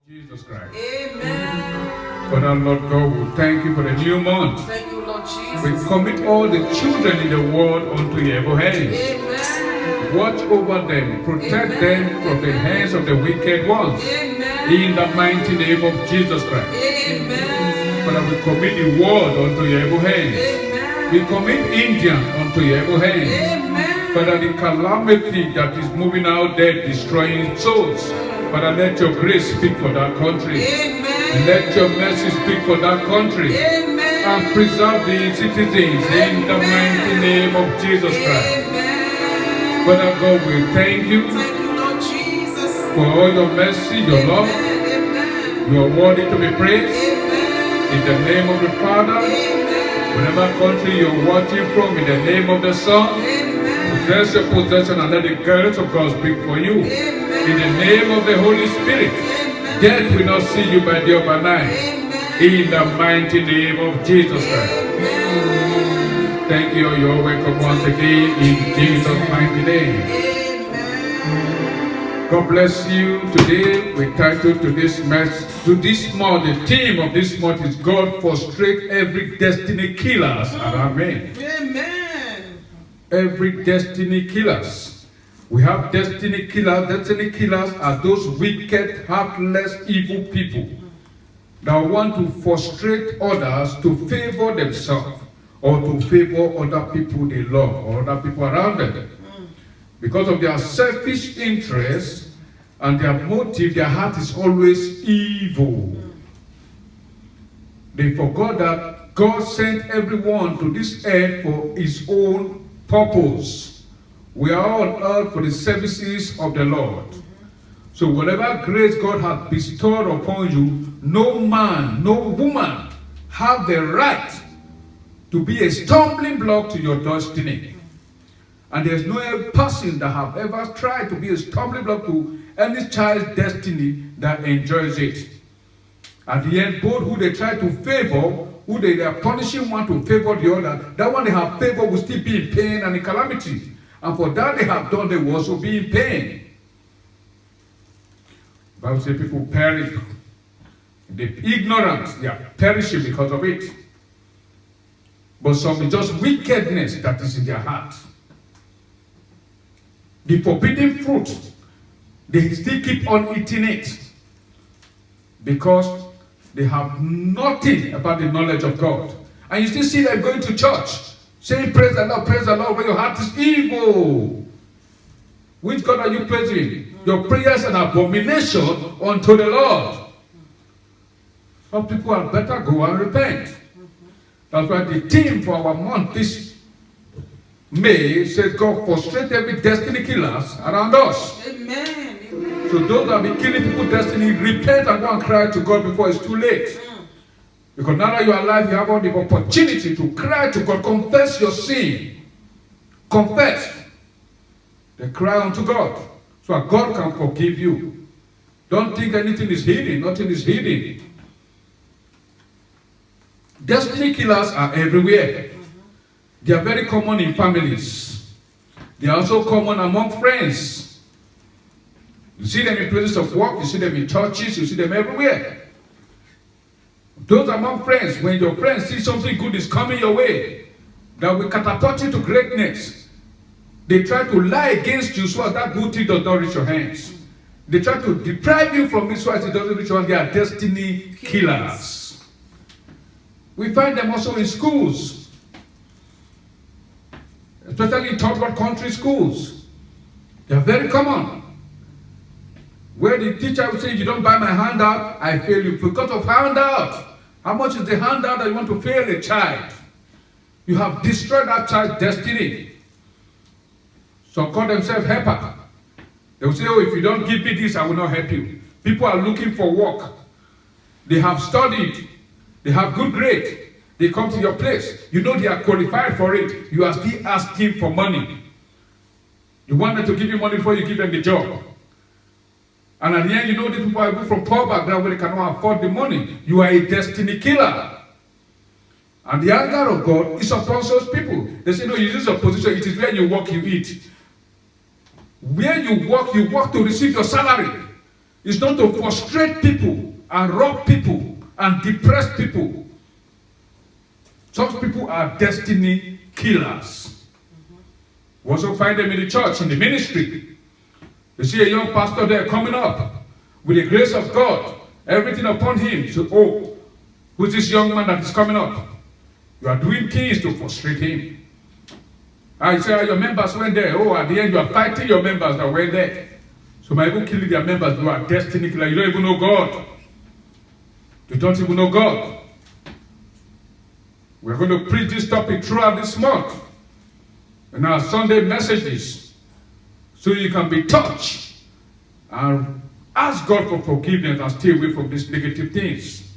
Jesus Christ. Amen. Father, Lord God, we thank you for the new month. Thank you, Lord Jesus. We commit all the children in the world unto your able hands. Amen. Watch over them, protect them from the hands of the wicked ones. Amen. In the mighty name of Jesus Christ. Amen. Father, we commit the world unto your able hands. Amen. We commit India unto your able hands. Amen. Father, the calamity that is moving out there, destroying souls. Father, let your grace speak for that country. Amen. Let your mercy speak for that country. Amen. And preserve the citizens in the mighty name of Jesus Christ. Amen. Father God, we thank you Thank you, Lord Jesus. for all your mercy, your love. Amen. You are worthy to be praised. Amen. In the name of the Father, Amen. whatever country you're watching from, in the name of the Son, Amen. possess your possession and let the grace of God speak for you. Amen. In the name of the Holy Spirit, Amen. death will not see you by day or by night. Amen. In the mighty name of Jesus Christ. Amen. Thank you. You're welcome once again in Jesus' mighty name. Amen. God bless you. Today we titled to this month, the theme of this month is God frustrate every destiny killers. Amen. Amen. Every destiny killers. We have destiny killers. Destiny killers are those wicked, heartless, evil people that want to frustrate others to favor themselves or to favor other people they love or other people around them. Because of their selfish interests and their motive, their heart is always evil. They forgot that God sent everyone to this earth for his own purpose. We are on earth for the services of the Lord. So whatever grace God has bestowed upon you, no man, no woman have the right to be a stumbling block to your destiny. And there's no person that have ever tried to be a stumbling block to any child's destiny that enjoys it. At the end, both who they try to favor, who they are punishing one to favor the other, that one they have favor will still be in pain and in calamity. And for that they have done, they will also be in pain. The Bible says people perish. The ignorance, they are perishing because of it. But some is just wickedness that is in their heart. The forbidden fruit, they still keep on eating it because they have nothing about the knowledge of God. And you still see them going to church, saying praise the Lord, when your heart is evil. Which God are you praising? Your prayers are an abomination unto the Lord. Some people had better go and repent. That's why the theme for our month this May says God frustrate every destiny killers around us. Amen. So those that be killing people's destiny, repent and go and cry to God before it's too late. Because now that you are alive, you have all the opportunity to cry to God, confess your sin. Confess. Then cry unto God, so that God can forgive you. Don't think anything is hidden. Nothing is hidden. Destiny killers are everywhere. They are very common in families. They are also common among friends. You see them in places of work, you see them in churches, you see them everywhere. Those among friends, when your friends see something good is coming your way, that will catapult you to greatness, they try to lie against you so that good thing does not reach your hands. They try to deprive you from it so as it doesn't reach your hands. They are destiny killers. We find them also in schools, especially in third world country schools. They are very common. Where the teacher will say, you don't buy my handout, I fail you. Because of handout. How much is the handout that you want to fail a child? You have destroyed that child's destiny. Some call themselves helper. They will say, oh, if you don't give me this, I will not help you. People are looking for work. They have studied. They have good grades. They come to your place. You know they are qualified for it. You are still asking for money. You want them to give you money before you give them the job. And at the end, you know these people are good from poor background where they cannot afford the money. You are a destiny killer. And the anger of God is upon those people. They say, no, you use your position. It is where you work, you eat. Where you work to receive your salary. is not to frustrate people and rob people and depress people. Such people are destiny killers. We also find them in the church, in the ministry. You see a young pastor there coming up with the grace of God, everything upon him. So, oh, who's this young man that is coming up? You are doing things to frustrate him. I say, your members went there. Oh, at the end, you are fighting your members that went there. So, by even killing their members, you are destiny killer. You don't even know God. You don't even know God. We're going to preach this topic throughout this month in our Sunday messages, so you can be touched and ask God for forgiveness and stay away from these negative things.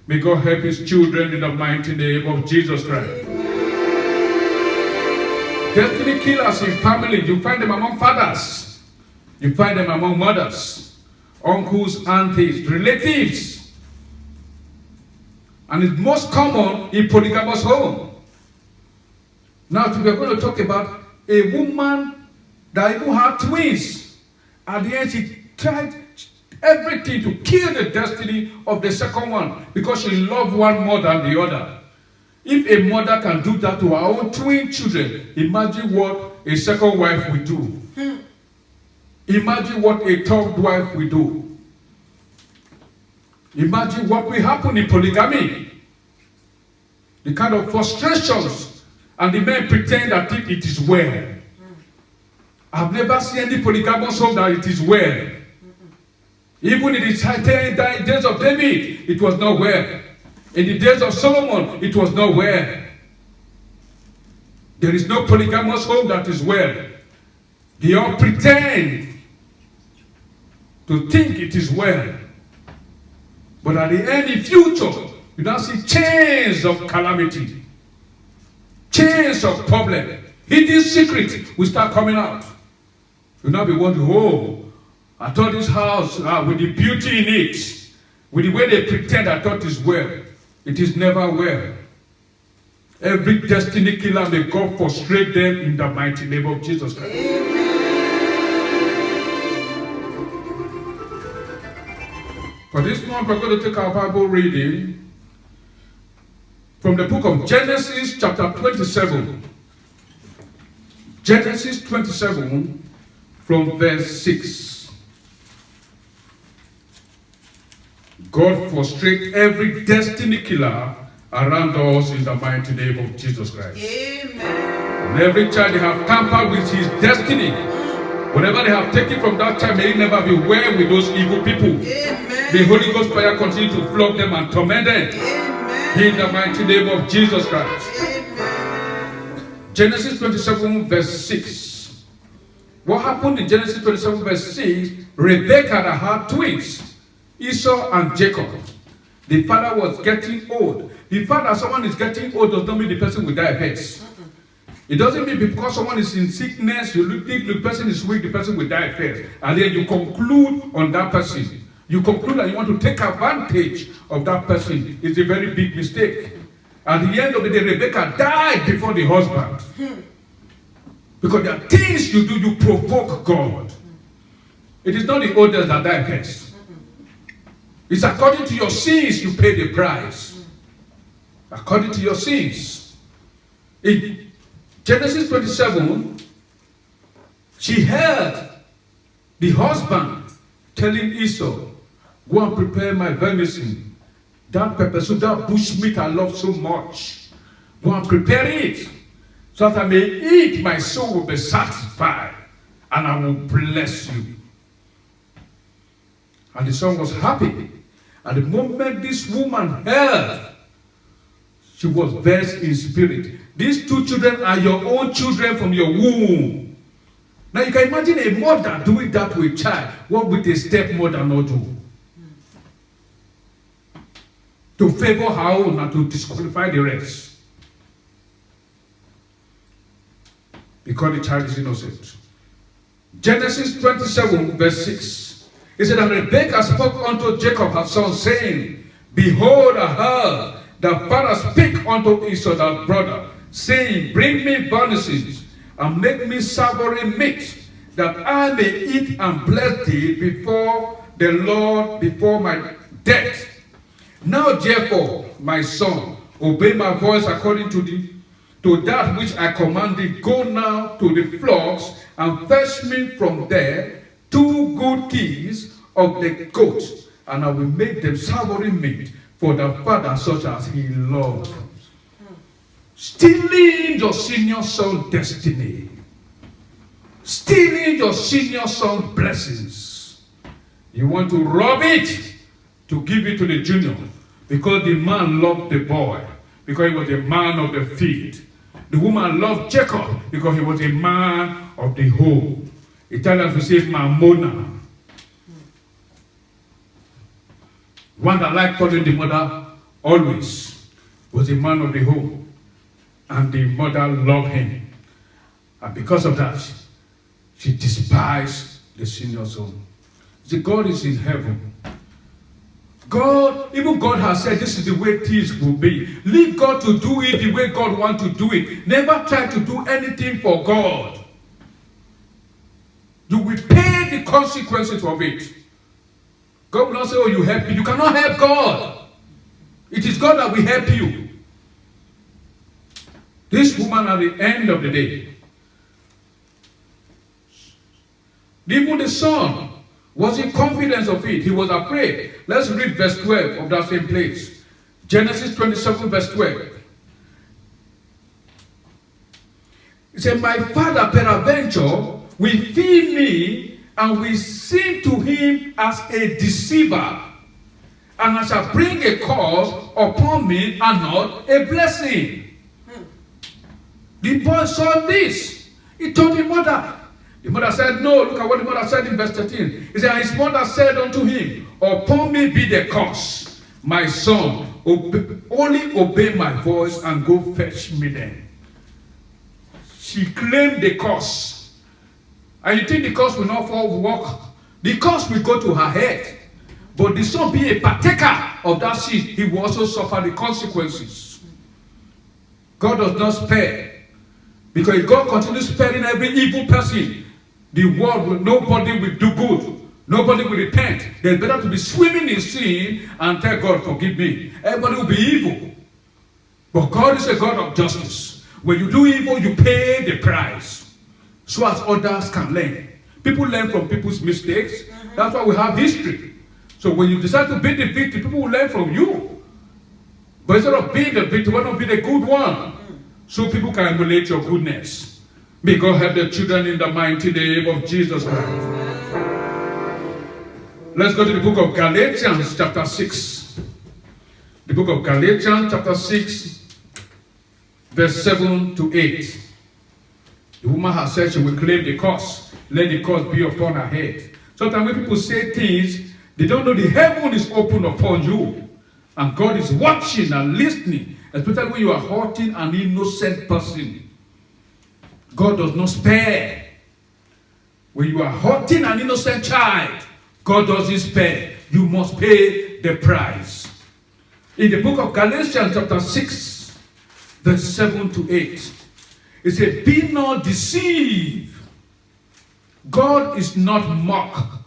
May God help his children in the mighty name of Jesus Christ. Destiny killers in family, you find them among fathers. You find them among mothers, uncles, aunties, relatives. And it's most common in polygamous home. Now, we're going to talk about a woman that even had twins. At the end, she tried everything to kill the destiny of the second one because she loved one more than the other. If a mother can do that to her own twin children, imagine what a second wife will do. Imagine what a third wife will do. Imagine what will happen in polygamy. The kind of frustrations, and the men pretend that it is well. I've never seen any polygamous home that it is well. Even in the days of David, it was not well. In the days of Solomon, it was not well. There is no polygamous home that is well. They all pretend to think it is well. But at the end, in future, you now see chains of calamity, chains of problem. Hidden secrets will start coming out. You'll now be wondering, oh, I thought this house, with the beauty in it, with the way they pretend, I thought it's well. It is never well. Every destiny killer, may God frustrate them in the mighty name of Jesus Christ. Amen. For this month, we're going to take our Bible reading from the book of Genesis, chapter 27. Genesis 27, from verse 6. God frustrate every destiny killer around us in the mighty name of Jesus Christ. Amen. And every child they have tampered with his destiny, whatever they have taken from that child, may it never be well with those evil people. Amen. The Holy Ghost fire continue to flog them and torment them. Amen. In the mighty name of Jesus Christ. Amen. Genesis 27 verse 6. What happened in Genesis 27 verse 6? Rebekah had twins, Esau and Jacob. The father was getting old. The fact that someone is getting old does not mean the person will die first. It doesn't mean because someone is in sickness, you think the person is weak, the person will die first. And then you conclude on that person. You conclude that you want to take advantage of that person. It's a very big mistake. At the end of the day, Rebekah died before the husband. Because there are things you do, you provoke God. It is not the oldest that die first. It's according to your sins you pay the price. According to your sins. In Genesis 27, she heard the husband telling Esau, go and prepare my venison. That pepper soup, that bush meat I love so much. Go and prepare it, so that I may eat, my soul will be satisfied, and I will bless you. And the son was happy. And the moment this woman heard, she was vexed in spirit. These two children are your own children from your womb. Now you can imagine a mother doing that to a child. What would a stepmother not do? To favor her own and to disqualify the rest. Because the child is innocent. Genesis 27 verse 6. It said, and Rebekah spoke unto Jacob her son, saying, behold, I heard the father speak unto Esau that brother, saying, bring me venison, and make me savory meat, that I may eat and bless thee before the Lord before my death. Now therefore, my son, obey my voice according to that which I command thee. Go now to the flocks and fetch me from there 2 good kings of the goats, and I will make them savory meat for the father such as he loves. Stealing your senior son's destiny. Stealing your senior son's blessings. You want to rob it to give it to the junior, because the man loved the boy, because he was a man of the field. The woman loved Jacob because he was a man of the home. Italians will say mamona. One that liked following the mother always was a man of the home. And the mother loved him. And because of that, she despised the senior son. See, God is in heaven. Even God has said this is the way things will be. Leave God to do it the way God wants to do it. Never try to do anything for God. You will pay the consequences of it. God will not say, oh, you help me. You cannot help God. It is God that will help you. This woman at the end of the day, even the son was in confidence of it. He was afraid. Let's read verse 12 of that same place. Genesis 27 verse 12. It said, my father peradventure will feed me, and will seem to him as a deceiver, and I shall bring a curse upon me and not a blessing. The boy saw this. He told the mother. The mother said, no, look at what the mother said in verse 13. He said, and his mother said unto him, upon me be the curse, my son, only obey my voice and go fetch me then. She claimed the curse. And you think the curse will not fall work? The curse will go to her head. But the son being a partaker of that seed, he will also suffer the consequences. God does not spare. Because if God continues sparing every evil person, nobody will do good. Nobody will repent. It's better to be swimming in sin and tell God, forgive me. Everybody will be evil. But God is a God of justice. When you do evil, you pay the price, so as others can learn. People learn from people's mistakes. That's why we have history. So when you decide to be the victim, people will learn from you. But instead of being the victim, why not be the good one? So people can emulate your goodness. May God help the children in the mighty name of Jesus Christ. Let's go to the book of Galatians chapter 6. The book of Galatians chapter 6, verse 7 to 8. The woman has said she will claim the curse. Let the curse be upon her head. Sometimes when people say things, they don't know the heaven is open upon you. And God is watching and listening. Especially when you are hurting an innocent person. God does not spare. When you are hurting an innocent child, God doesn't spare. You must pay the price. In the book of Galatians chapter 6, verse 7 to 8, it says, be not deceived. God is not mocked.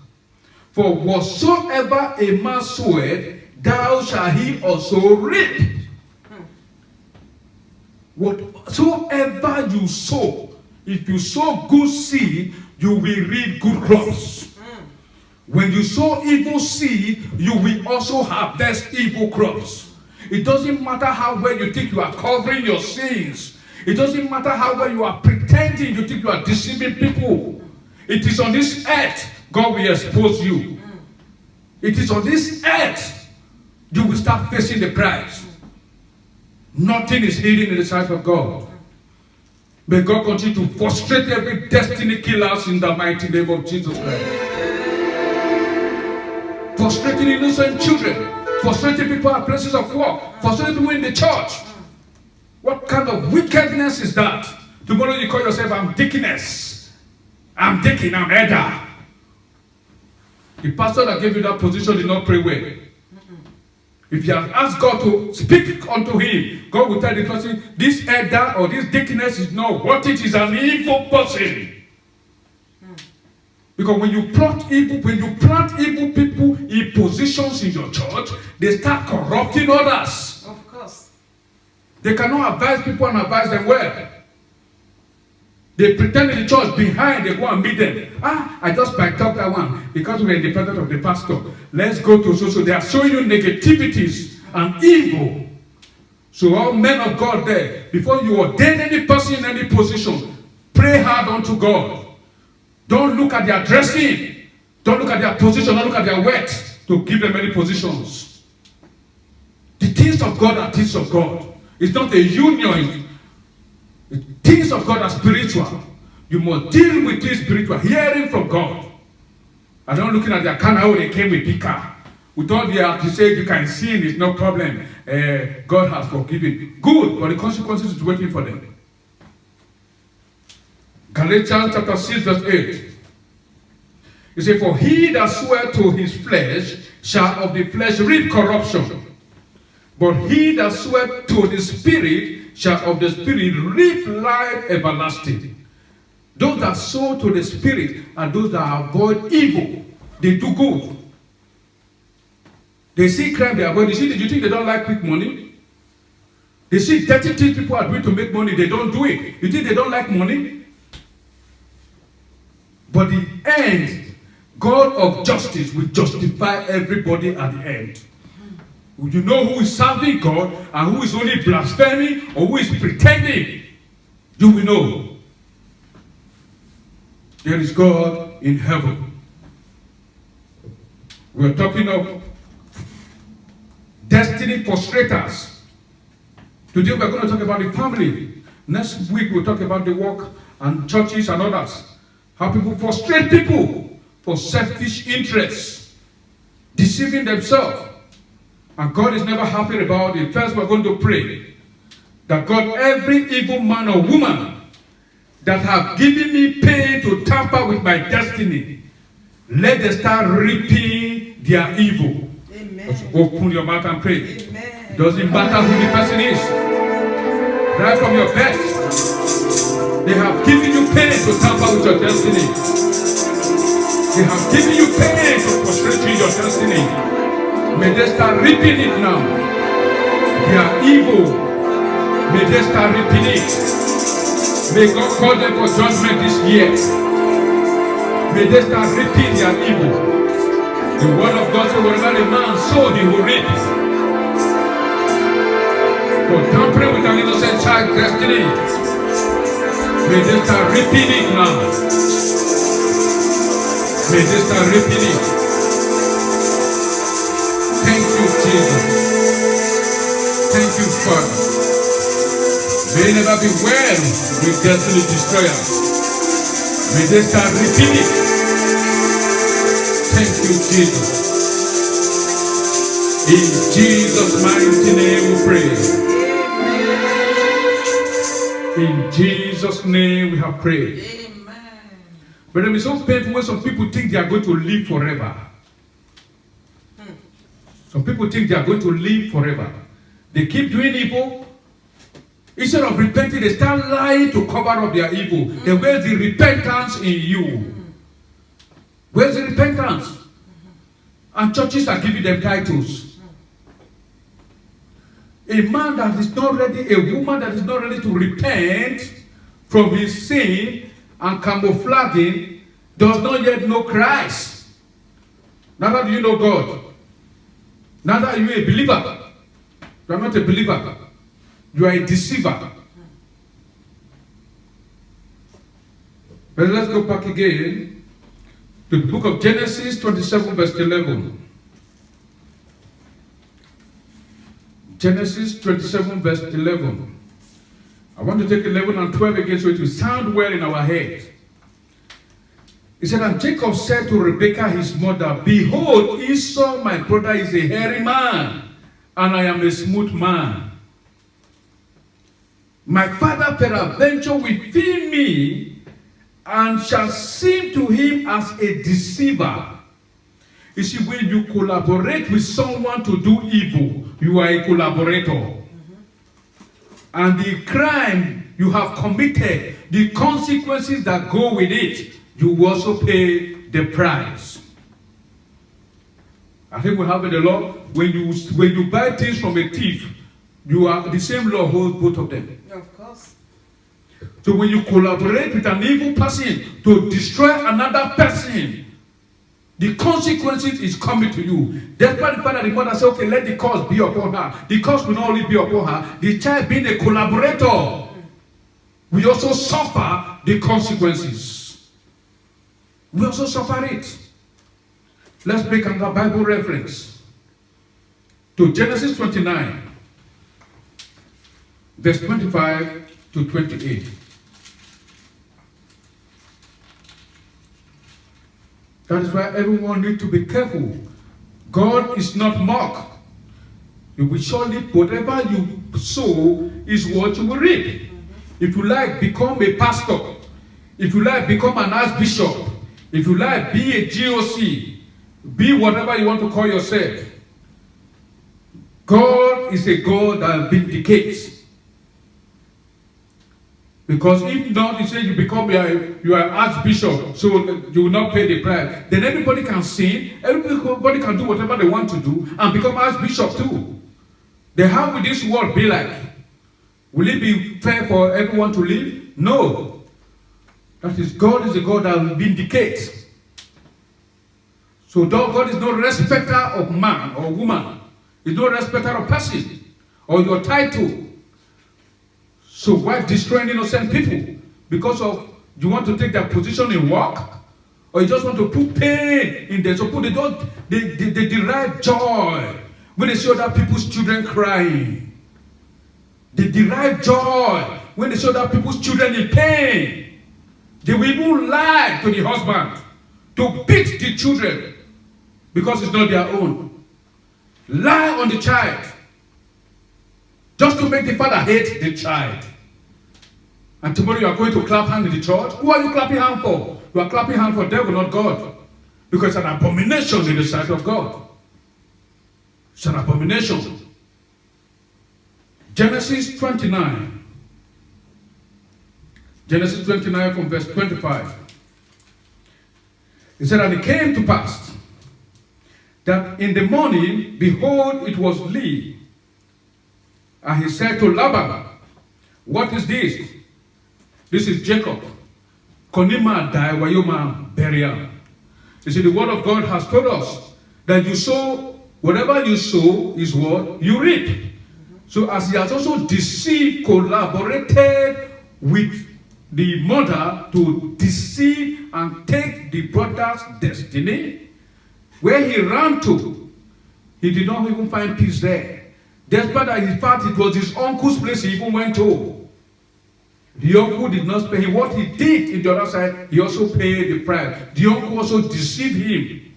For whatsoever a man soweth, thou shalt he also reap. Whatsoever you sow, if you sow good seed, you will reap good crops. When you sow evil seed, you will also harvest evil crops. It doesn't matter how well you think you are covering your sins. It doesn't matter how well you are pretending you think you are deceiving people. It is on this earth God will expose you. It is on this earth you will start facing the price. Nothing is hidden in the sight of God. May God continue to frustrate every destiny killers in the mighty name of Jesus Christ. Frustrating innocent children, frustrating people at places of work, frustrating people in the church. What kind of wickedness is that? Tomorrow you call yourself, I'm deaconess. I'm deacon, I'm elder. The pastor that gave you that position did not pray well. If you have asked God to speak unto him, God will tell the person, this elder or this deaconess is not what it is, an evil person. Because when you plant evil people in positions in your church, they start corrupting others. Of course. They cannot advise people and advise them well. They pretend in the church, behind they go and meet them. I just backed up that one because we're independent of the pastor. Let's go to so. They are showing you negativities and evil. So all men of God there, before you ordain any person in any position, pray hard unto God. Don't look at their dressing. Don't look at their position. Don't look at their works to give them any positions. The things of God are things of God. It's not a union. The things of God are spiritual. You must deal with this spiritual, hearing from God. And not looking at their car, how they came with big car. With all the to say you can sin, it's no problem. God has forgiven. Good, but the consequences is waiting for them. Galatians chapter 6 verse 8. He said, for he that swear to his flesh shall of the flesh reap corruption. But he that swear to the Spirit shall of the Spirit reap life everlasting. Those that sow to the Spirit are those that avoid evil. They do good. They see crime, they avoid it. Do you think they don't like quick money? They see dirty things people are doing to make money, they don't do it. You think they don't like money? But the end, God of justice will justify everybody at the end. You know who is serving God and who is only blaspheming or who is pretending. You will know. There is God in heaven. We are talking of destiny frustrators. Today we are going to talk about the family. Next week we'll talk about the work and churches and others. How people frustrate people for selfish interests, deceiving themselves. And God is never happy about it. First, we're going to pray that God, every evil man or woman that have given me pain to tamper with my destiny, let them start reaping their evil. Amen. Open your mouth and pray. Amen. Doesn't matter who the person is. Right from your bed. They have given you pain to tamper with your destiny. They have given you pain to frustrate you in your destiny. May they start reaping it now. They are evil. May they start reaping it. May God call them for judgment this year. May they start reaping their evil. The word of God says, whatever a man sow, he will reap. For tampering with an innocent child's destiny, may they start reaping it now. May they start reaping it. Thank you, Jesus. Thank you, Father. May it never be well with destiny destroyers. May they start repeating. Thank you, Jesus. In Jesus' mighty name we pray. In Jesus' name we have prayed. Amen. But it is so painful when some people think they are going to live forever. Some people think they are going to live forever. They keep doing evil. Instead of repenting, they start lying to cover up their evil. Then where's the repentance in you? Where's the repentance? And churches are giving them titles. A man that is not ready, a woman that is not ready to repent from his sin and camouflaging does not yet know Christ. Neither do you know God. Neither are you a believer. You are not a believer. You are a deceiver. But let's go back again to the book of Genesis 27 verse 11. Genesis 27 verse 11. I want to take 11 and 12 again so it will sound well in our head. He said, and Jacob said to Rebekah his mother, behold, Esau my brother is a hairy man, and I am a smooth man. My father peradventure will feed me, and shall seem to him as a deceiver. You see, when you collaborate with someone to do evil, you are a collaborator. And the crime you have committed, the consequences that go with it, you will also pay the price. I think we have in the law, when you buy things from a thief, you are the same law holds both of them. Of course. So when you collaborate with an evil person to destroy another person, the consequences is coming to you. Despite the fact that the mother said, okay, let the curse be upon her. The curse will not only be upon her, the child being a collaborator, we also suffer the consequences. We also suffer it. Let's make another Bible reference to Genesis 29, verse 25 to 28. That is why everyone needs to be careful. God is not mocked. You will surely, whatever you sow is what you will reap. If you like, become a pastor. If you like, become an archbishop. If you like, be a GOC. Be whatever you want to call yourself. God is a God that vindicates. Because if not, you say you become you are archbishop, so you will not pay the price. Then everybody can sin, everybody can do whatever they want to do, and become archbishop too. Then how will this world be like? Will it be fair for everyone to live? No. That is, God is a God that vindicates. So God is no respecter of man or woman. He's no respecter of person or your title. So why destroying innocent people? Because of you want to take their position in work? Or you just want to put pain in there? So they derive joy when they see other people's children crying. They derive joy when they see other people's children in pain. They will even lie to the husband to beat the children because it's not their own. Lie on the child just to make the father hate the child. And tomorrow you are going to clap hand in the church. Who are you clapping hand for? You are clapping hand for devil, not God. Because it's an abomination in the sight of God. It's an abomination. Genesis 29. Genesis 29 from verse 25. It said, and it came to pass that in the morning, behold, it was Leah. And he said to Laban, what is this? This is Jacob. Konima die wayoma burial. You see, the word of God has told us that you sow, whatever you sow is what you reap. So as he has also deceived, collaborated with the mother to deceive and take the brother's destiny, where he ran to, he did not even find peace there. Despite that, in fact, it was his uncle's place he even went to. The uncle did not pay him. What he did in the other side, he also paid the price. The uncle also deceived him.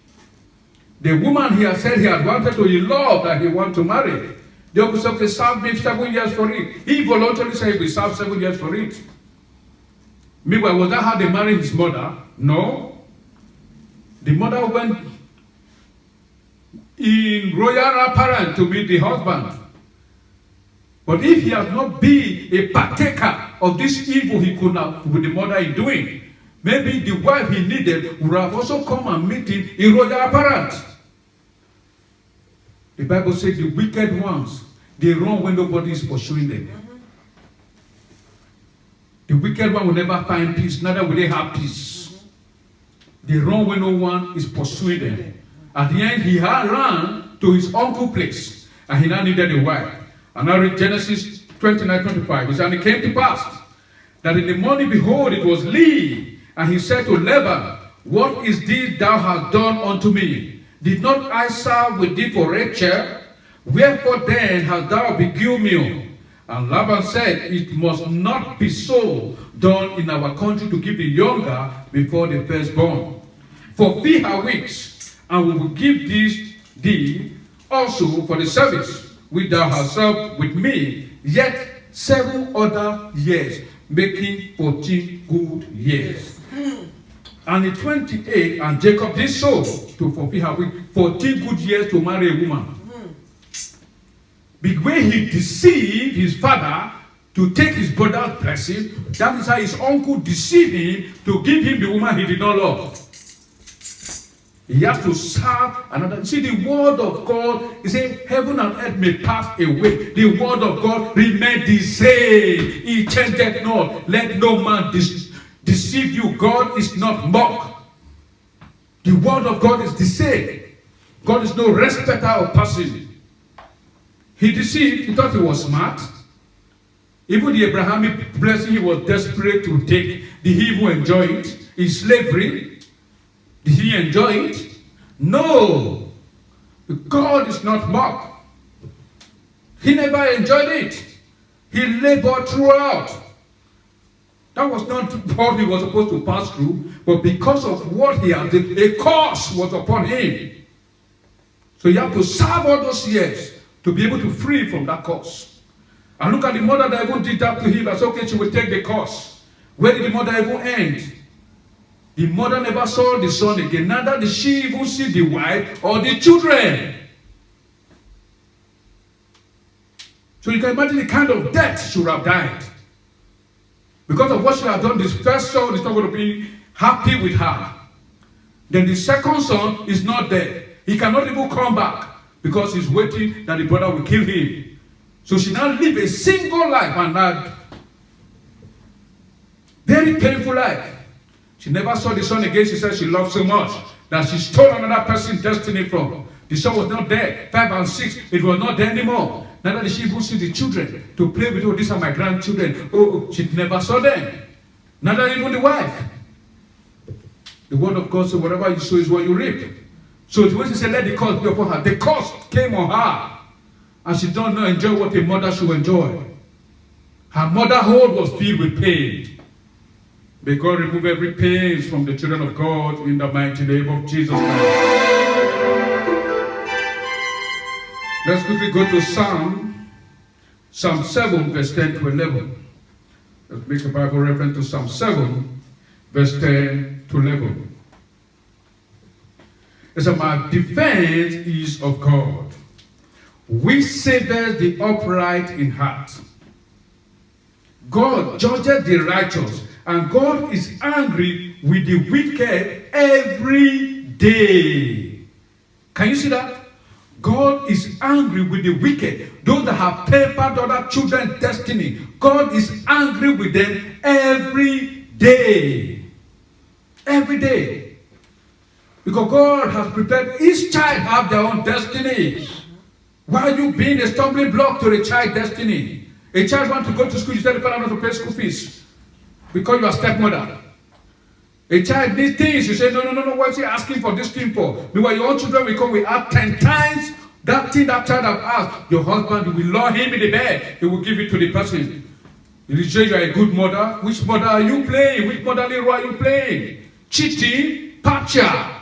The woman he had said he had wanted to, he loved that he wanted to marry. The uncle said, okay, serve me 7 years for it. He voluntarily said he will serve 7 years for it. Meanwhile, was that how they married his mother? No. The mother went in royal apparel to meet the husband. But if he has not been a partaker of this evil he could have with the mother in doing, maybe the wife he needed would have also come and meet him in royal apparel. The Bible says the wicked ones, they run when nobody is pursuing them. The wicked one will never find peace, neither will they have peace. They run when no one is pursuing them. At the end, he had run to his uncle's place, and he now needed a wife. And now read Genesis 29:25. It said, and it came to pass that in the morning, behold, it was Leah. And he said to Laban, what is this thou hast done unto me? Did not I serve with thee for Rachel? Wherefore then hast thou beguiled me? And Laban said, it must not be so done in our country to give the younger before the firstborn. Fulfill her weeks, and we will give thee also for the service which thou hast served with me, yet 7 other years, making 14 good years. And in 28, and Jacob did so to fulfill her week, 14 good years to marry a woman. The way he deceived his father to take his brother's blessing, that is how his uncle deceived him to give him the woman he did not love. He has to serve another. See, the word of God, he said, heaven and earth may pass away. The word of God remain the same. He changeth not. Let no man deceive you. God is not mocked. The word of God is the same. God is no respecter of person. He deceived. He thought he was smart. Even the Abrahamic blessing he was desperate to take. Did he even enjoy it? In slavery? Did he enjoy it? No. God is not mocked. He never enjoyed it. He labored throughout. That was not what he was supposed to pass through, but because of what he had done, a curse was upon him. So you have to serve all those years to be able to free from that curse. And look at the mother that even did that to him. I said, okay, she will take the curse. Where did the mother even end? The mother never saw the son again. Neither did she even see the wife or the children. So you can imagine the kind of death she would have died. Because of what she had done, this first son is not going to be happy with her. Then the second son is not there. He cannot even come back because he's waiting that the brother will kill him. So she now lived a single life and had very painful life. She never saw the son again. She said she loved so much that she stole another person's destiny from. The son was not there. 5 and 6, it was not there anymore. Neither did she even see the children to play with. Oh, these are my grandchildren. Oh, she never saw them. Neither even the wife. The word of God says, whatever you sow is what you reap. So when she said, let the curse be upon her, the curse came on her. And she don't know enjoy what a mother should enjoy. Her motherhood was filled with pain. May God remove every pain from the children of God in the mighty name of Jesus Christ. Let's quickly go to Psalm 7, verse 10 to 11. Let's make a Bible reference to Psalm 7, verse 10 to 11. It says, my defense is of God, which saveth the upright in heart. God judges the righteous, and God is angry with the wicked every day. Can you see that? God is angry with the wicked, those that have pampered other children's destiny. God is angry with them every day. Every day. Because God has prepared each child have their own destiny. Why are you being a stumbling block to a child's destiny? A child wants to go to school, you tell the parent not to pay school fees because you are stepmother. A child needs things, you say, no, what is he asking for this thing for? Meanwhile, your own children will come, we ask 10 times that thing that child has asked. Your husband will lure him in the bed, he will give it to the person. You say you are a good mother. Which mother are you playing? Which motherly role are you playing? Cheating, patcha.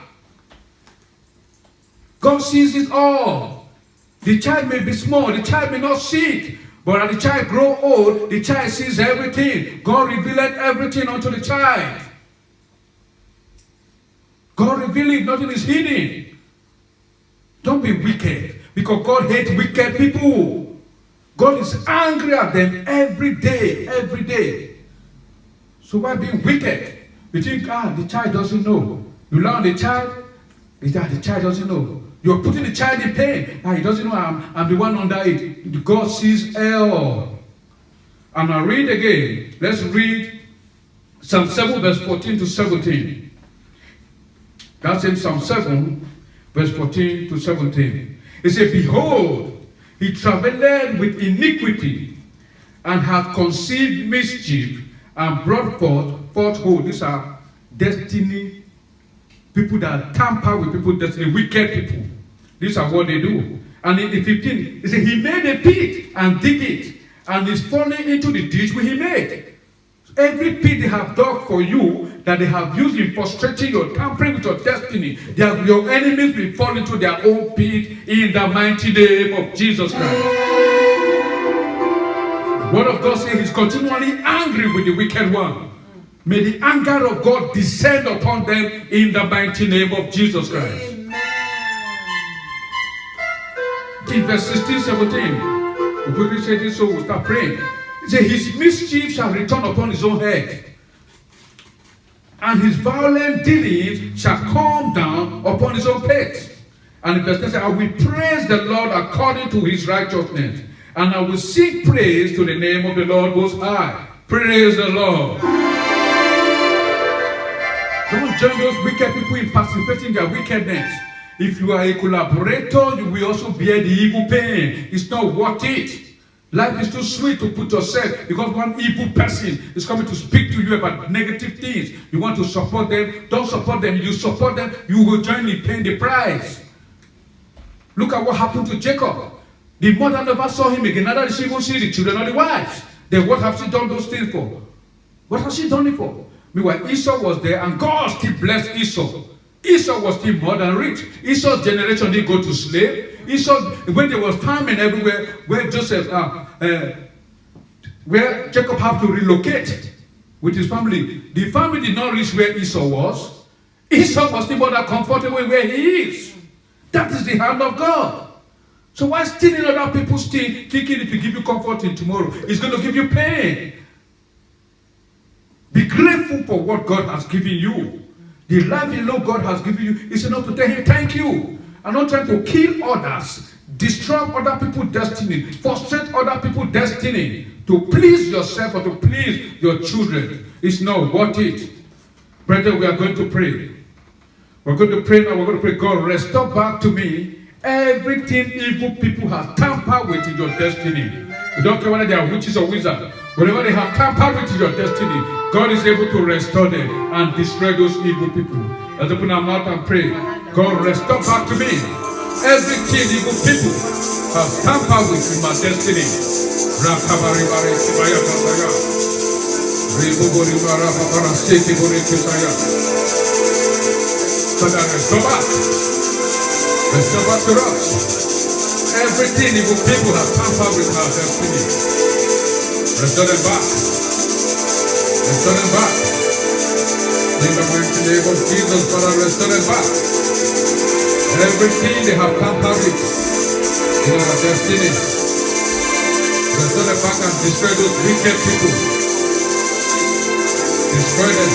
God sees it all. The child may be small, the child may not see it. But as the child grows old, the child sees everything. God revealed everything unto the child. God revealed it, nothing is hidden. Don't be wicked, because God hates wicked people. God is angry at them every day, every day. So why being wicked? You think, the child doesn't know. You learn the child doesn't know. You're putting the child in pain. He doesn't know I'm the one under it. God sees all. And I read again. Let's read Psalm 7, verse 14 to 17. That's in Psalm 7, verse 14 to 17. It says, behold, he travelled with iniquity, and hath conceived mischief, and brought forth falsehood. These are destiny, people that tamper with people's destiny, wicked people. These are what they do. And in the 15, it says, he made a pit and dig it, and is falling into the ditch where he made. Every pit they have dug for you, that they have used in frustrating your tampering with your destiny, your enemies will fall into their own pit in the mighty name of Jesus Christ. The word of God says he's continually angry with the wicked one. May the anger of God descend upon them in the mighty name of Jesus Christ. Amen. In verse 16, 17, we quickly say this so we'll start praying. It says, his mischief shall return upon his own head. and his violent dealings shall come down upon his own pate. And the verse 10 says, I will praise the Lord according to his righteousness, and I will sing praise to the name of the Lord Most High. Praise the Lord. Don't join those wicked people in participating in their wickedness. If you are a collaborator, you will also bear the evil pain. It's not worth it. Life is too sweet to put yourself, because one evil person is coming to speak to you about negative things. You want to support them. Don't support them. You support them, you will join in paying the price. Look at what happened to Jacob. The mother never saw him again. Neither did she even see the children or the wives. Then what has she done those things for? What has she done it for? Meanwhile, Esau was there, and God still blessed Esau. Esau was still more than rich. Esau's generation didn't go to slave. Esau, when there was famine everywhere, where where Jacob had to relocate with his family, the family did not reach where Esau was. Esau was still more than comfortable where he is. That is the hand of God. So why stealing other people's things, thinking it will give you comfort in tomorrow? It's going to give you pain. Be grateful for what God has given you. The life you know God has given you is enough to tell him thank you. I'm not trying to kill others, destroy other people's destiny, frustrate other people's destiny to please yourself or to please your children. It's not worth it. Brethren, we are going to pray. We're going to pray now. We're going to pray, God, restore back to me everything evil people have tampered with in your destiny. You don't care whether they are witches or wizards. Whatever they have tampered with in your destiny, God is able to restore them and destroy those evil people. Let's open our mouth and pray. God, restore back to me everything evil people have tampered with in my destiny. Father, restore back. Restore back to us everything evil people have tampered with our destiny. Restore them back. Restore them back. In the mighty name of Jesus, Father, restore them back. Everything they have tampered with in our destiny. Restore them back and destroy those wicked people. Destroy them.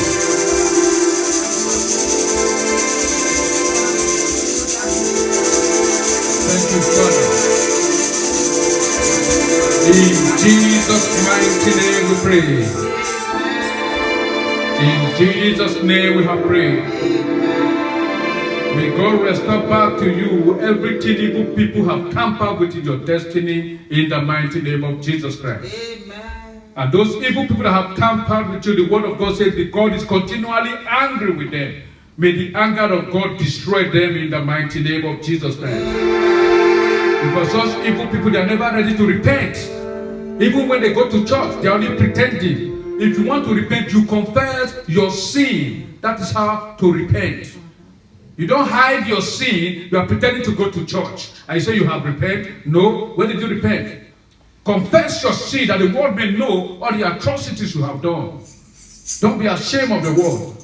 Thank you, Father. In Jesus' mighty name we pray. In Jesus' name we have prayed. May God restore back to you everything evil people have tampered with in your destiny in the mighty name of Jesus Christ. Amen. And those evil people that have tampered with you, the word of God says that God is continually angry with them. May the anger of God destroy them in the mighty name of Jesus Christ. Because such evil people, they are never ready to repent. Even when they go to church, they are only pretending. If you want to repent, you confess your sin. That is how to repent. You don't hide your sin. You are pretending to go to church. And you say you have repented. No. When did you repent? Confess your sin that the world may know all the atrocities you have done. Don't be ashamed of the world.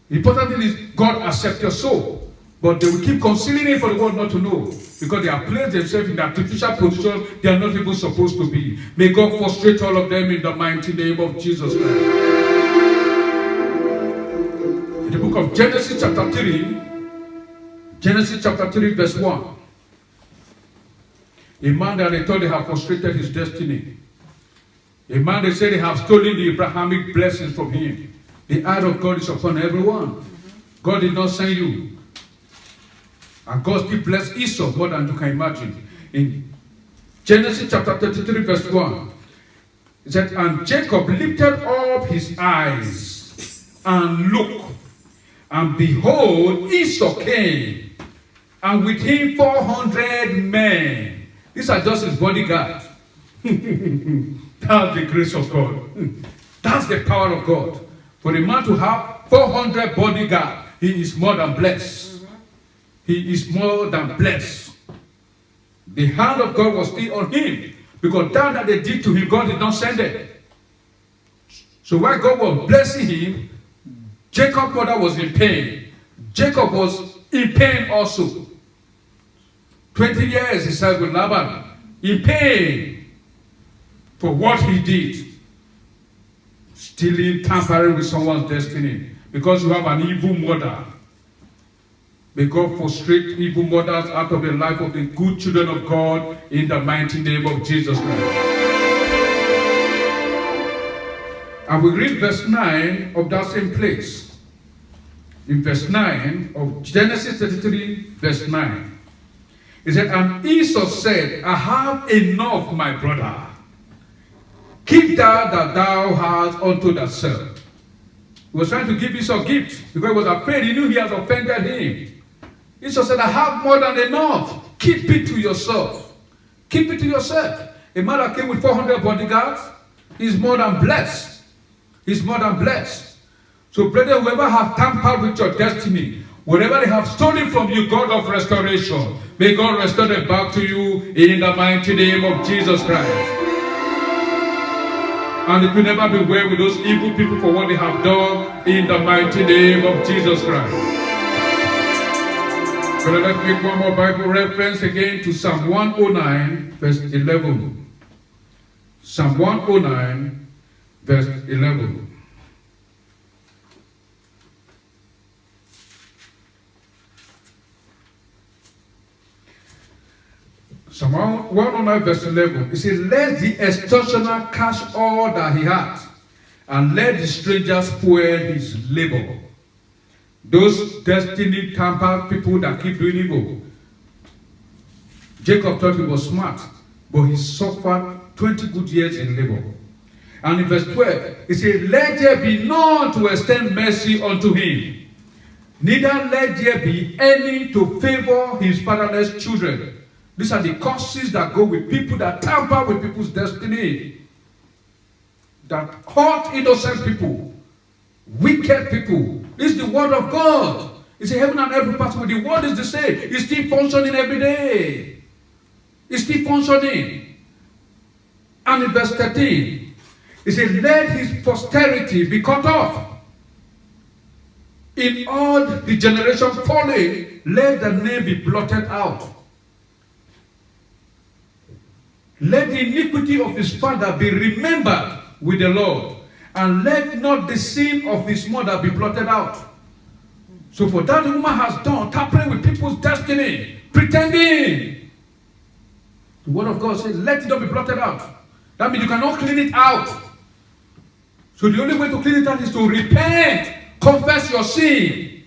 The important thing is God accepts your soul. But they will keep concealing it for the world not to know. Because they have placed themselves in the artificial position they are not even supposed to be. May God frustrate all of them in the mighty name of Jesus Christ. In the book of Genesis chapter 3, Genesis chapter 3 verse 1. A man that they thought they have frustrated his destiny. A man they said they have stolen the Abrahamic blessings from him. The eye of God is upon everyone. God did not send you. And God still blessed Esau more than you can imagine. In Genesis chapter 33 verse 1, it said, and Jacob lifted up his eyes and looked, and behold, Esau came, and with him 400 men. These are just his bodyguards. That's the grace of God. That's the power of God. For a man to have 400 bodyguards, he is more than blessed. He is more than blessed. The hand of God was still on him. Because that they did to him, God did not send it. So while God was blessing him, Jacob's mother was in pain. Jacob was in pain also. 20 years he served with Laban. In pain for what he did. Stealing, tampering with someone's destiny. because you have an evil mother. May God frustrate evil mothers out of the life of the good children of God in the mighty name of Jesus Christ. And we read verse 9 of that same place. In verse 9 of Genesis 33, verse 9. He said, and Esau said, I have enough, my brother. Keep thou that thou hast unto thyself. He was trying to give Esau a gift because he was afraid. He knew he had offended him. Esau said, I have more than enough. Keep it to yourself. Keep it to yourself. A man that came with 400 bodyguards is more than blessed. He's more than blessed. So, brethren, whoever have tampered with your destiny, whatever they have stolen from you, God of restoration, may God restore it back to you in the mighty name of Jesus Christ. And it will never be well with those evil people for what they have done in the mighty name of Jesus Christ. So let's make one more Bible reference again to Psalm 109, verse 11. Psalm 109, verse 11. Psalm 109 verse 11, it says, let the extortioner catch all that he had, and let the stranger spoil his labor. Those destiny tampered people that keep doing evil. Jacob thought he was smart, but he suffered 20 good years in labor. And in verse 12, it says, let there be none to extend mercy unto him, neither let there be any to favor his fatherless children. These are the causes that go with people that tamper with people's destiny, that hurt innocent people, wicked people. This is the word of God. It's a heaven and earth passing. The word is the same. It's still functioning every day. It's still functioning. And in verse 13, it says, let his posterity be cut off. In all the generation following, let the name be blotted out. Let the iniquity of his father be remembered with the Lord, and let not the sin of his mother be blotted out. So for that woman has done, tampering with people's destiny, pretending. The word of God says, let it not be blotted out. That means you cannot clean it out. So the only way to clean it out is to repent, confess your sin.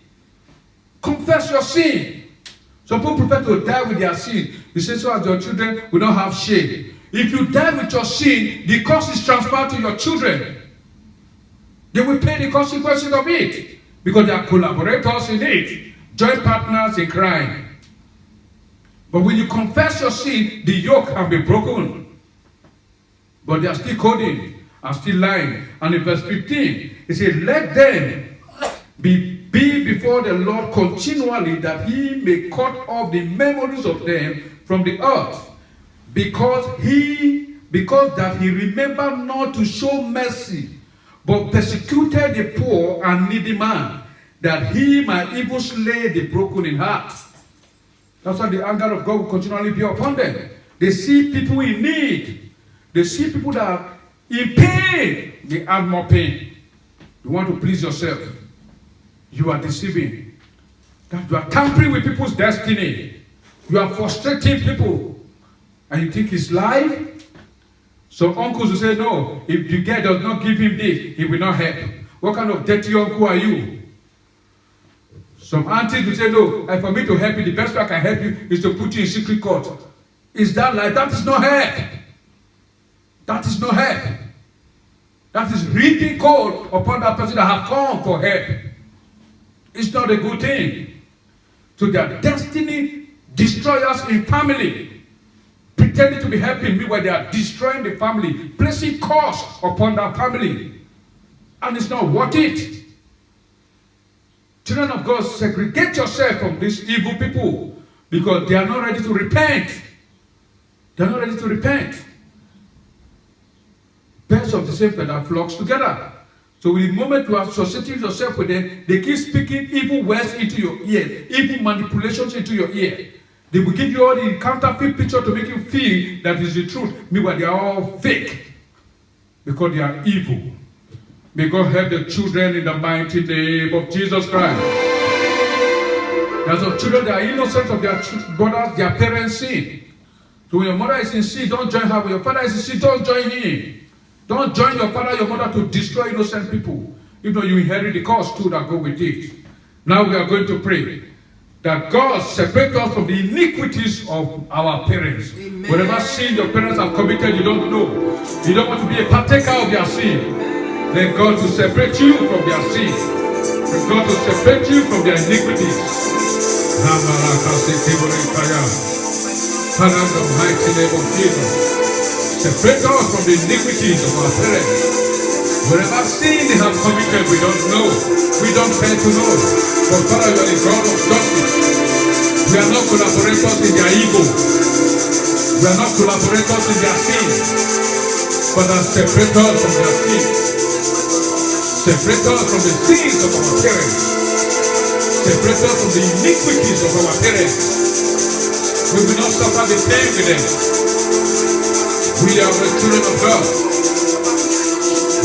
Confess your sin. Some people prefer to die with their sin. You say, so as your children will not have shame. If you die with your sin, the cost is transferred to your children. They will pay the consequences of it, because they are collaborators in it, joint partners in crime. But when you confess your sin, the yoke can be broken. But they are still coding and still lying. And in verse 15, it says, let them be before the Lord continually, that he may cut off the memories of them from the earth, because that he remembered not to show mercy, but persecuted the poor and needy man, that he might even slay the broken in heart. That's why the anger of God will continually be upon them. They see people in need. They see people that are in pain. They add more pain. You want to please yourself. You are deceiving. That you are tampering with people's destiny. You are frustrating people. And you think it's life? So uncles will say, no, if the guy does not give him this, he will not help. What kind of dirty uncle are you? Some aunties will say, no, and for me to help you, the best way I can help you is to put you in secret court. Is that like, that is not help. That is not help. That is reaping cold upon that person that have come for help. It's not a good thing. So they are destiny destroyers in family, pretending to be helping me while they are destroying the family, placing curse upon that family. And it's not worth it. Children of God, segregate yourself from these evil people, because they are not ready to repent. They are not ready to repent. Birds of the same feather flocks together. So the moment you are associating yourself with them, they keep speaking evil words into your ear, evil manipulations into your ear. They will give you all the counterfeit picture to make you feel that is the truth. Meanwhile, they are all fake, because they are evil. May God help the children in the mighty name of Jesus Christ. There's some children that are innocent of their brothers, their parents' sin. So when your mother is in sin, don't join her. When your father is in sin, don't join him. Don't join your father, your mother to destroy innocent people. Even though you inherit the cost too that go with it. Now we are going to pray that God separate us from the iniquities of our parents. Amen. Whatever sin your parents have committed, you don't know. You don't want to be a partaker of their sin. Then God will separate you from their sin. Then God will separate you from their iniquities. Father, in the mighty name of Jesus, separate us from the iniquities of our parents. Whatever sin they have committed, we don't know. We don't care to know. But Father, you are the God of justice. We are not collaborators in their evil. We are not collaborators in their sin. Father, separate us from their sin. Separate us from the sins of our parents. Separate us from the iniquities of our parents. We will not suffer the pain with them. We are the children of God.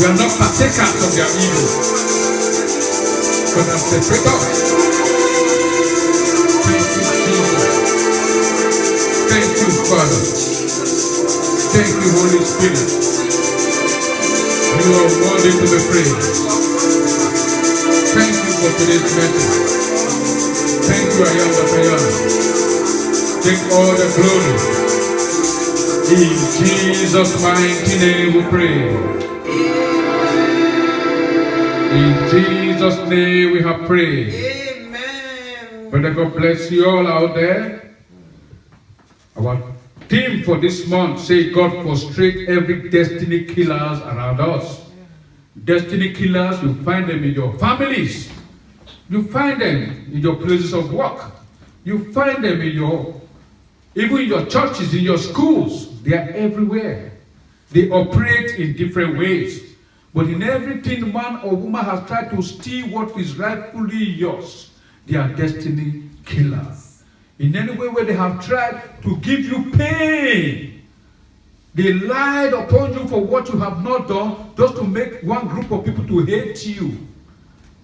We are not partakers of their evil. But as separate us. Thank you, Jesus. Thank you, Father. Thank you, Holy Spirit. You are worthy to be praised. Thank you for today's message. Thank you, I am that I am. Take all the glory. In Jesus' mighty name we pray. In Jesus' name we have prayed. Amen. Brother, God bless you all out there. Our theme for this month, say God frustrate every destiny killers around us. Destiny killers, you find them in your families. You find them in your places of work. You find them even in your churches, in your schools. They are everywhere. They operate in different ways. But in everything man or woman has tried to steal what is rightfully yours, they are destiny killers. In any way where they have tried to give you pain, they lied upon you for what you have not done, just to make one group of people to hate you.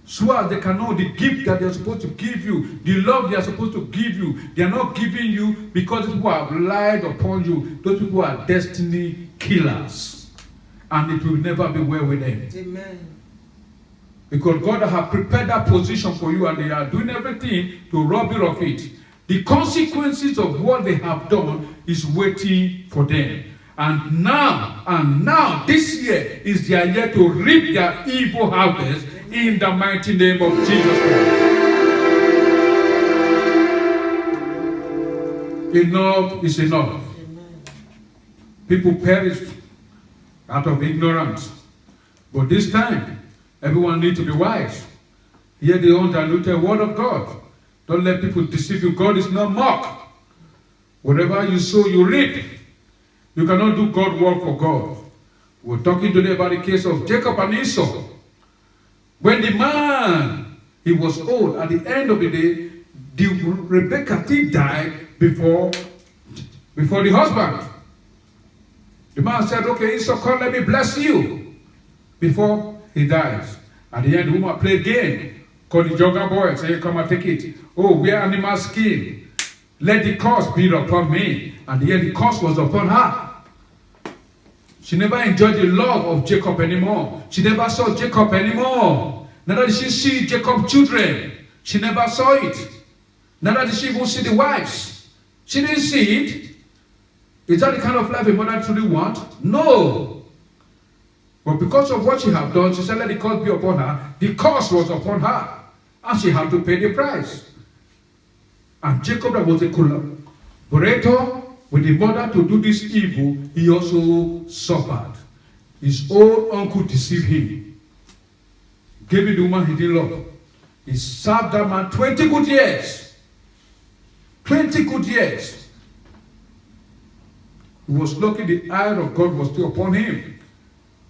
So as they can know the gift that they are supposed to give you, the love they are supposed to give you, they are not giving you because people have lied upon you. Those people are destiny killers. And it will never be well with them. Amen. Because God has prepared that position for you and they are doing everything to rob you of it. The consequences of what they have done is waiting for them. And now, this year is their year to reap their evil harvest in the mighty name of Jesus Christ. Enough is enough. Amen. People perish out of ignorance. But this time, everyone needs to be wise. Hear the undiluted word of God. Don't let people deceive you. God is not mocked. Whatever you sow, you reap. You cannot do God work for God. We're talking today about the case of Jacob and Esau. When the man, he was old, at the end of the day, Rebekah died before the husband. The man said, okay, Esau, come, let me bless you. Before he dies. At the end, the woman played game. Called the younger boy and said, come and take it. Oh, wear animal skin. Let the curse be upon me. And the end, the curse was upon her. She never enjoyed the love of Jacob anymore. She never saw Jacob anymore. Neither did she see Jacob's children. She never saw it. Neither did she even see the wives. She didn't see it. Is that the kind of life a mother truly wants? No. But because of what she had done, she said, let the curse be upon her. The curse was upon her. And she had to pay the price. And Jacob, that was a collaborator with the mother to do this evil, he also suffered. His own uncle deceived him. Gave it the woman he didn't love. He served that man 20 good years. 20 good years. He was lucky the eye of God was still upon him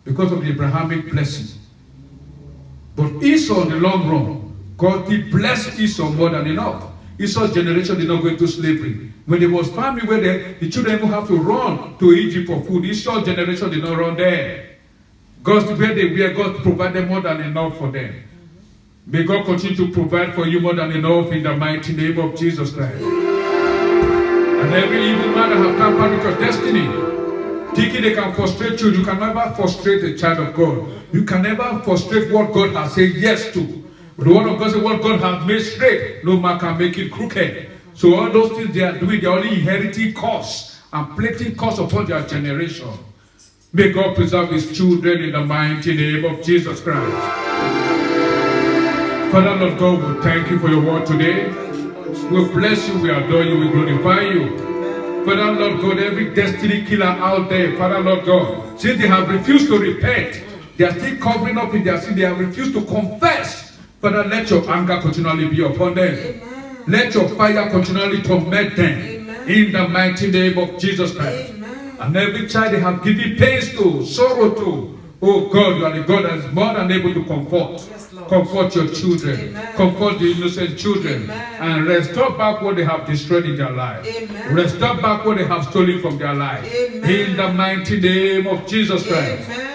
because of the Abrahamic blessing. But Esau, in the long run, God did bless Esau more than enough. Esau's generation did not go into slavery. When there was famine where the children would have to run to Egypt for food, Esau's generation did not run there. God's where they were, God provided more than enough for them. May God continue to provide for you more than enough in the mighty name of Jesus Christ. And every evil man that have tampered with your destiny, thinking they can frustrate you, you can never frustrate a child of God. You can never frustrate what God has said yes to. But the word of God says what God has made straight, no man can make it crooked. So all those things they are doing, they are only inheriting curse and placing curse upon their generation. May God preserve his children in the mighty name of Jesus Christ. Father, Lord God, we thank you for your word today. We bless you, we adore you, we glorify you. Father, Lord God, every destiny killer out there, Father, Lord God, since they have refused to repent, they are still covering up in their sin, they have refused to confess. Father, let your anger continually be upon them. Amen. Let your fire continually torment them. Amen. In the mighty name of Jesus Christ. Amen. And every child they have given pain to, sorrow to, oh God, you are the God that is more than able to comfort. Yes, comfort your children. Amen. Comfort the innocent children. Amen. And restore back what they have destroyed in their life. Amen. Restore back what they have stolen from their life. Amen. In the mighty name of Jesus Christ. Amen.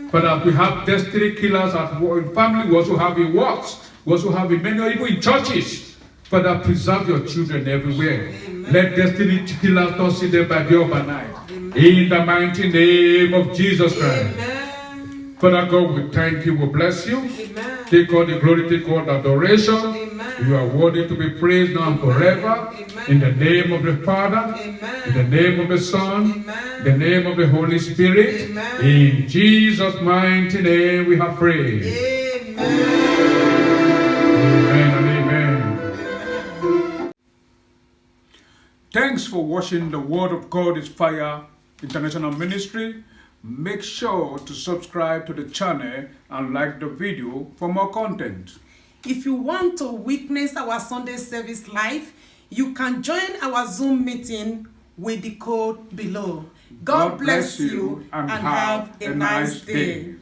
Father, we have destiny killers at family, we also have in works, we also have in many, even in churches. Father, preserve your children everywhere. Amen. Let destiny killers not see them by day or by night. Amen. In the mighty name of Jesus Christ. Amen. Father God, we thank you, we bless you. Amen. Take all the glory, take all the adoration. Amen. You are worthy to be praised now and forever. Amen. In the name of the Father, amen. In the name of the Son, amen. In the name of the Holy Spirit. Amen. In Jesus' mighty name we have prayed. Amen. Amen and amen. Thanks for watching the Word of God is Fire International Ministry. Make sure to subscribe to the channel and like the video for more content. If you want to witness our Sunday service live, you can join our Zoom meeting with the code below. God bless you and have a nice day.